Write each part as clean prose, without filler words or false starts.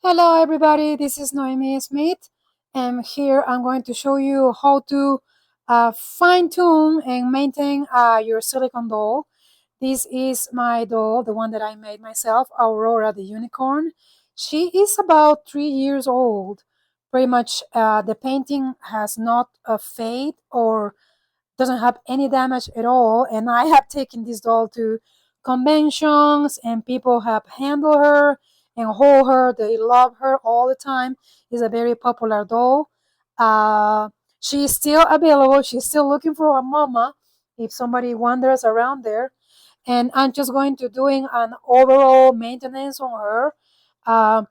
Hello, everybody. This is Noemi Smith, and here I'm going to show you how to fine tune and maintain your silicone doll. This is my doll, the one that I made myself, Aurora the unicorn. She is about 3 years old. Pretty much, the painting has not a fade or doesn't have any damage at all. And I have taken this doll to conventions, and people have handled her and hold her. They love her all the time. It's a very popular doll. Uh, she's still available. She's still looking for a mama if somebody wanders around there. And I'm just going to doing an overall maintenance on her. Uh,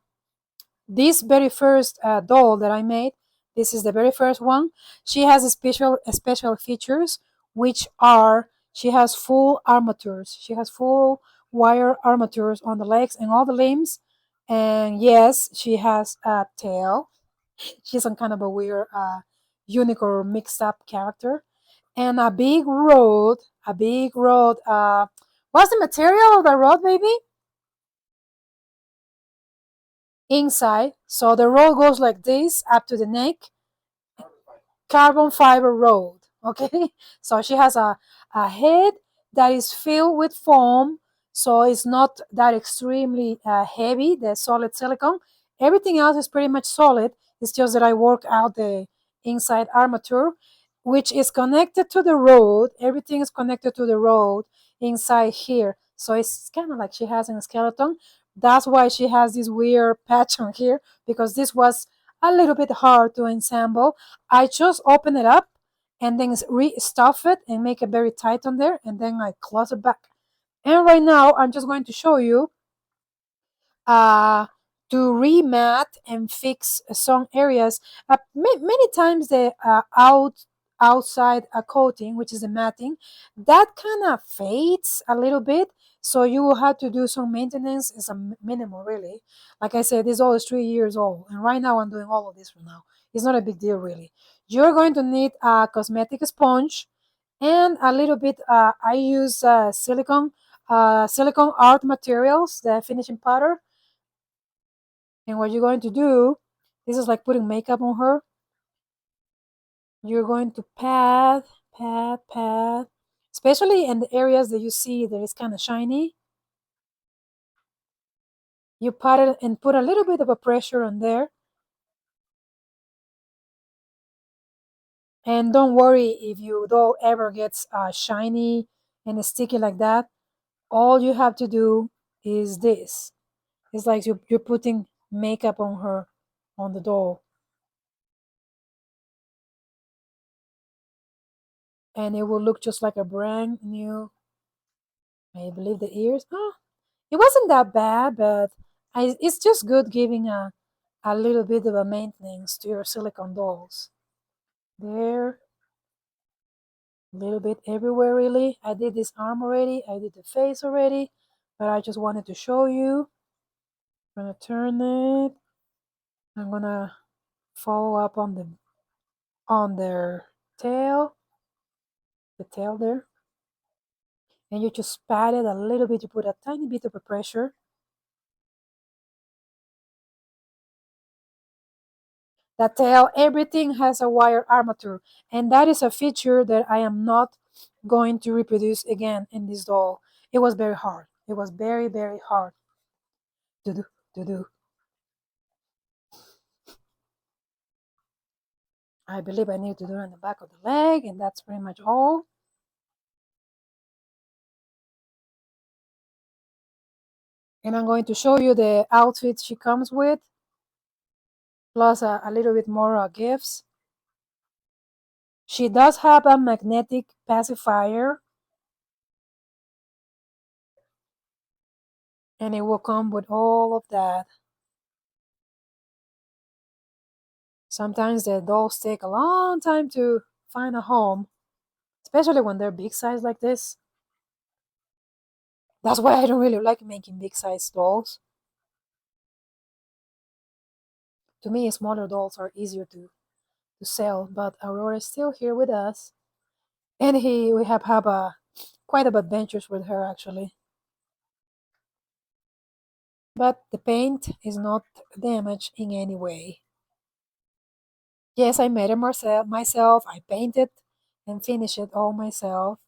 this very first doll that I made, this is the very first one. She has a special features, which are she has full armatures. She has full wire armatures on the legs and all the limbs. And yes, she has a tail. She's some kind of a weird unicorn mixed up character. And a big rod, a big rod. What's the material of the rod, baby? Inside. So the roll goes like this up to the neck, carbon fiber road. Okay, so she has a head that is filled with foam, so it's not that extremely heavy, the solid silicone. Everything else is pretty much solid. It's just that I work out the inside armature, which is connected to the road. Everything is connected to the road inside here, so it's kind of like she has a skeleton. That's why she has this weird patch on here, because this was a little bit hard to assemble. I just open it up and then re-stuff it and make it very tight on there, and then I close it back. And right now I'm just going to show you uh, to remat and fix some areas. Many times the outside coating, which is the matting, that kind of fades a little bit. So you will have to do some maintenance. It's a minimal, really. Like I said, this all is 3 years old, and right now I'm doing all of this for now. It's not a big deal, really. You're going to need a cosmetic sponge and a little bit. I use silicone art materials, the finishing powder. And what you're going to do, this is like putting makeup on her. You're going to pat, especially in the areas that you see that is kind of shiny. You pat it and put a little bit of a pressure on there. And don't worry if your doll ever gets shiny and sticky like that. All you have to do is this. It's like you're putting makeup on her, on the doll. And it will look just like a brand new. I believe the ears. Oh, it wasn't that bad, but it's just good giving a little bit of a maintenance to your silicone dolls. There, a little bit everywhere, really. I did this arm already. I did the face already, but I just wanted to show you. I'm gonna turn it. I'm gonna follow up on their tail, the tail there, and you just pat it a little bit. You put a tiny bit of a pressure. The tail, everything has a wire armature, and that is a feature that I am not going to reproduce again in this doll. It was very hard. It was very hard to do. To do. I believe I need to do it on the back of the leg, and that's pretty much all. And I'm going to show you the outfit she comes with, plus a little bit more gifts. She does have a magnetic pacifier, and it will come with all of that. Sometimes the dolls take a long time to find a home, especially when they're big size like this. That's why I don't really like making big size dolls. To me, smaller dolls are easier to sell, but Aurora is still here with us, and we have had quite a adventures with her actually. but the paint is not damaged in any way. Yes, I made it myself. I painted and finished it all myself.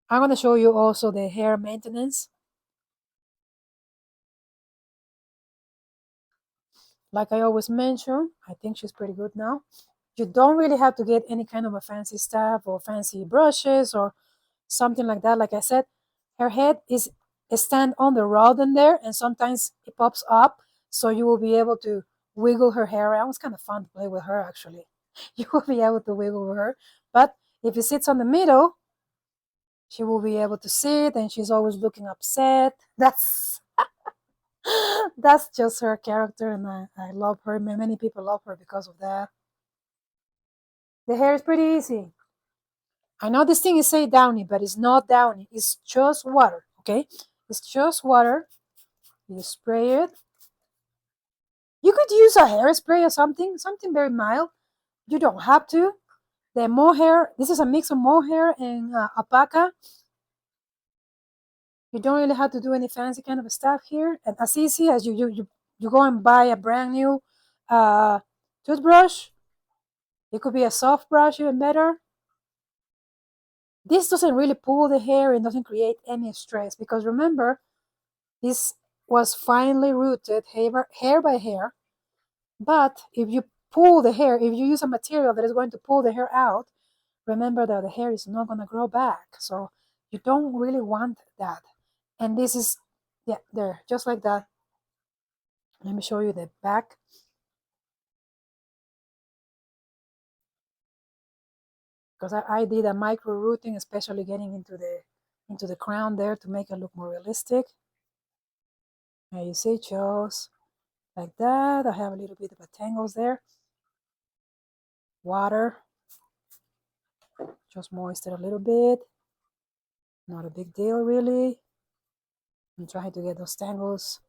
I'm going to show you also the hair maintenance. Like I always mention, I think she's pretty good now. You don't really have to get any kind of a fancy stuff or fancy brushes or something like that. Like I said, her head is stand on the rod in there, and sometimes it pops up, so you will be able to wiggle her hair around. It's kind of fun to play with her, actually. You will be able to wiggle with her, but if it sits on the middle, she will be able to sit, and she's always looking upset. That's just her character, and I love her. Many people love her because of that. The hair is pretty easy. I know this thing is say downy, but it's not downy. It's just water, okay? It's just water. You spray it. You could use a hairspray or something very mild. You don't have to. The mohair, this is a mix of mohair and alpaca. You don't really have to do any fancy kind of stuff here. And as easy as you go and buy a brand new toothbrush. It could be a soft brush, even better. This doesn't really pull the hair and doesn't create any stress because remember, this was finely rooted hair by hair. But if you pull the hair, if you use a material that is going to pull the hair out, remember that the hair is not going to grow back. So you don't really want that. And this is, yeah, there, just like that. Let me show you the back. Because I did a micro rooting, especially getting into the crown there to make it look more realistic. Now you see, just like that. I have a little bit of a tangles there. Water, just moisten a little bit. Not a big deal, really. I'm trying to get those tangles,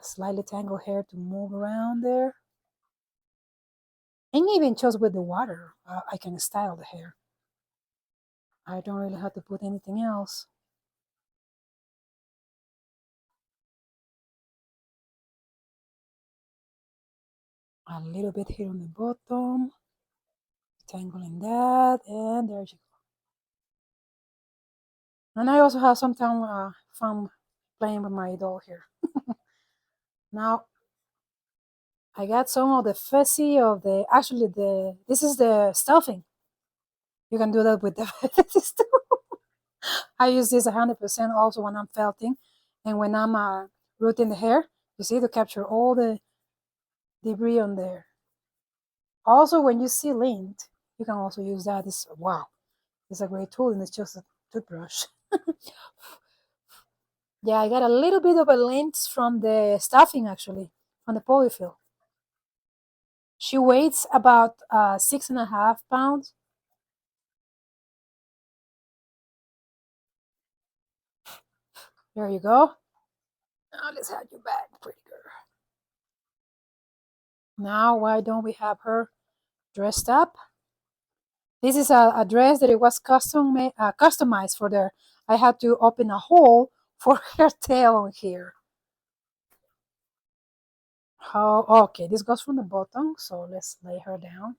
slightly tangled hair to move around there. And even just with the water, I can style the hair. I don't really have to put anything else. A little bit here on the bottom, tangling that, and there you go. And I also have some fun playing with my doll here. Now, I got some of the fuzzy of the, actually this is the stuffing. You can do that with the fuzzies too. I use this 100% also when I'm felting and when I'm rooting the hair. You see, to capture all the debris on there. Also, when you see lint, you can also use that. It's wow, it's a great tool, and it's just a toothbrush. Yeah, I got a little bit of a lint from the stuffing actually, from the polyfill. She weighs about 6.5 pounds. There you go. Now let's have you back, pretty girl. Now, why don't we have her dressed up? This is a dress that it was customized for there. I had to open a hole for her tail on here. How, okay, this goes from the bottom, so let's lay her down.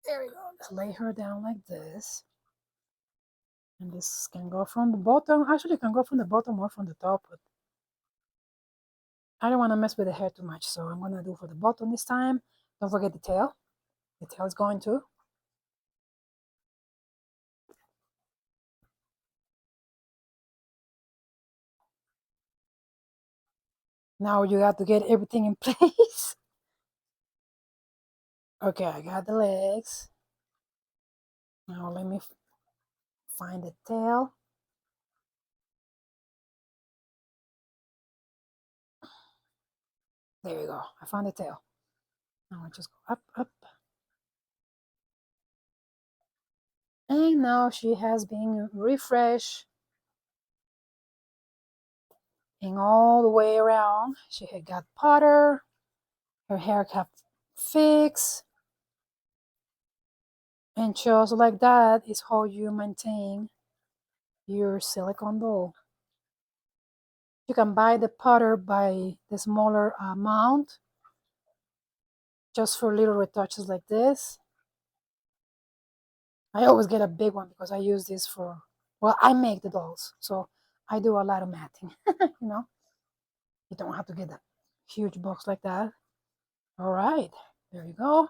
There we go. Let's lay her down like this. And this can go from the bottom. Actually, it can go from the bottom or from the top, but I don't want to mess with the hair too much, so I'm going to do for the bottom this time. Don't forget the tail. The tail is going too. Now you have to get everything in place. Okay, I got the legs. Now let me find the tail. There you go. I found the tail. Now I just go up, up. And now she has been refreshed and all the way around. She had got powder. Her hair kept fixed. And just like that is how you maintain your silicone doll. You can buy the powder by the smaller amount, just for little retouches like this. I always get a big one because I use this for, well, I make the dolls, so I do a lot of matting. You know, you don't have to get a huge box like that. All right, there you go.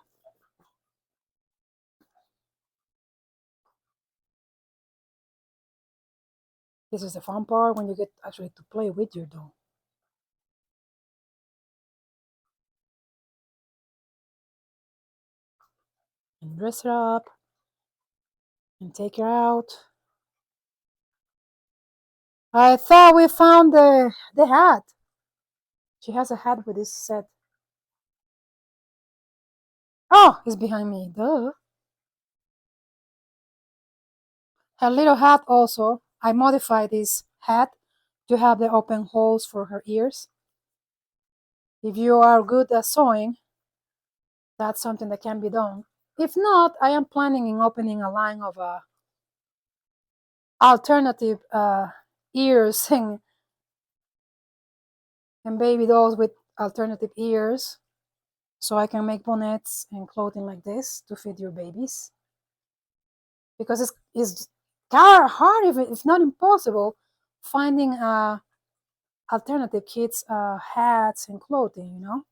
This is the fun part when you get actually to play with your doll. And dress her up and take her out. I thought we found the hat. She has a hat with this set. Oh, it's behind me. Duh. Her little hat also. I modified this hat to have the open holes for her ears. If you are good at sewing, that's something that can be done. If not, I am planning in opening a line of alternative ears and baby dolls with alternative ears, so I can make bonnets and clothing like this to fit your babies. Because it's hard, if not impossible, finding alternative kids hats and clothing, you know.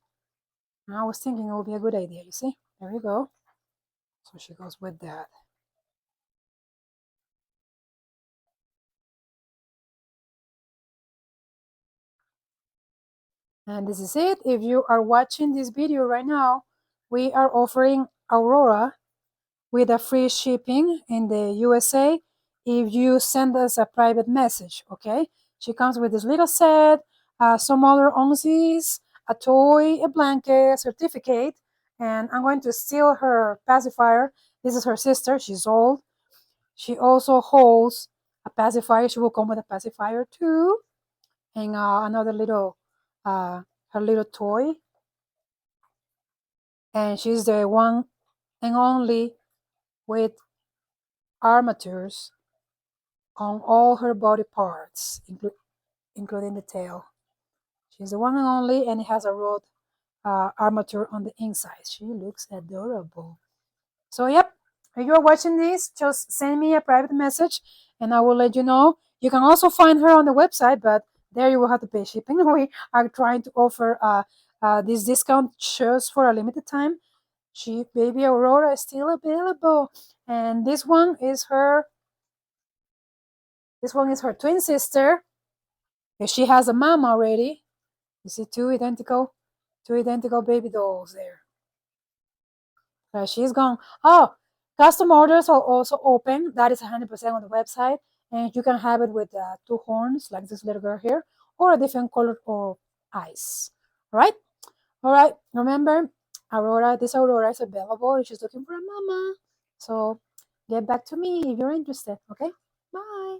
And I was thinking it would be a good idea. You see, there you go. So she goes with that. And this is it. If you are watching this video right now, we are offering Aurora with a free shipping in the USA if you send us a private message, okay? She comes with this little set, some other onesies, a toy, a blanket, a certificate, and I'm going to steal her pacifier. This is her sister. She's old. She also holds a pacifier. She will come with a pacifier too, and another little, her little toy. And she's the one and only with armatures on all her body parts, including the tail. She's the one and only, and it has a rod armature on the inside. She looks adorable. So, yep, if you're watching this, just send me a private message and I will let you know. You can also find her on the website, but there you will have to pay shipping. We are trying to offer this discount just for a limited time. Baby Aurora is still available, and this one is her twin sister. She has a mom already. You see two identical baby dolls there. She's gone. Oh, custom orders are also open. That is 100% on the website, and you can have it with two horns, like this little girl here, or a different color or eyes. All right, all right. Remember, this Aurora is available. And she's looking for a mama. So get back to me if you're interested. Okay. Bye.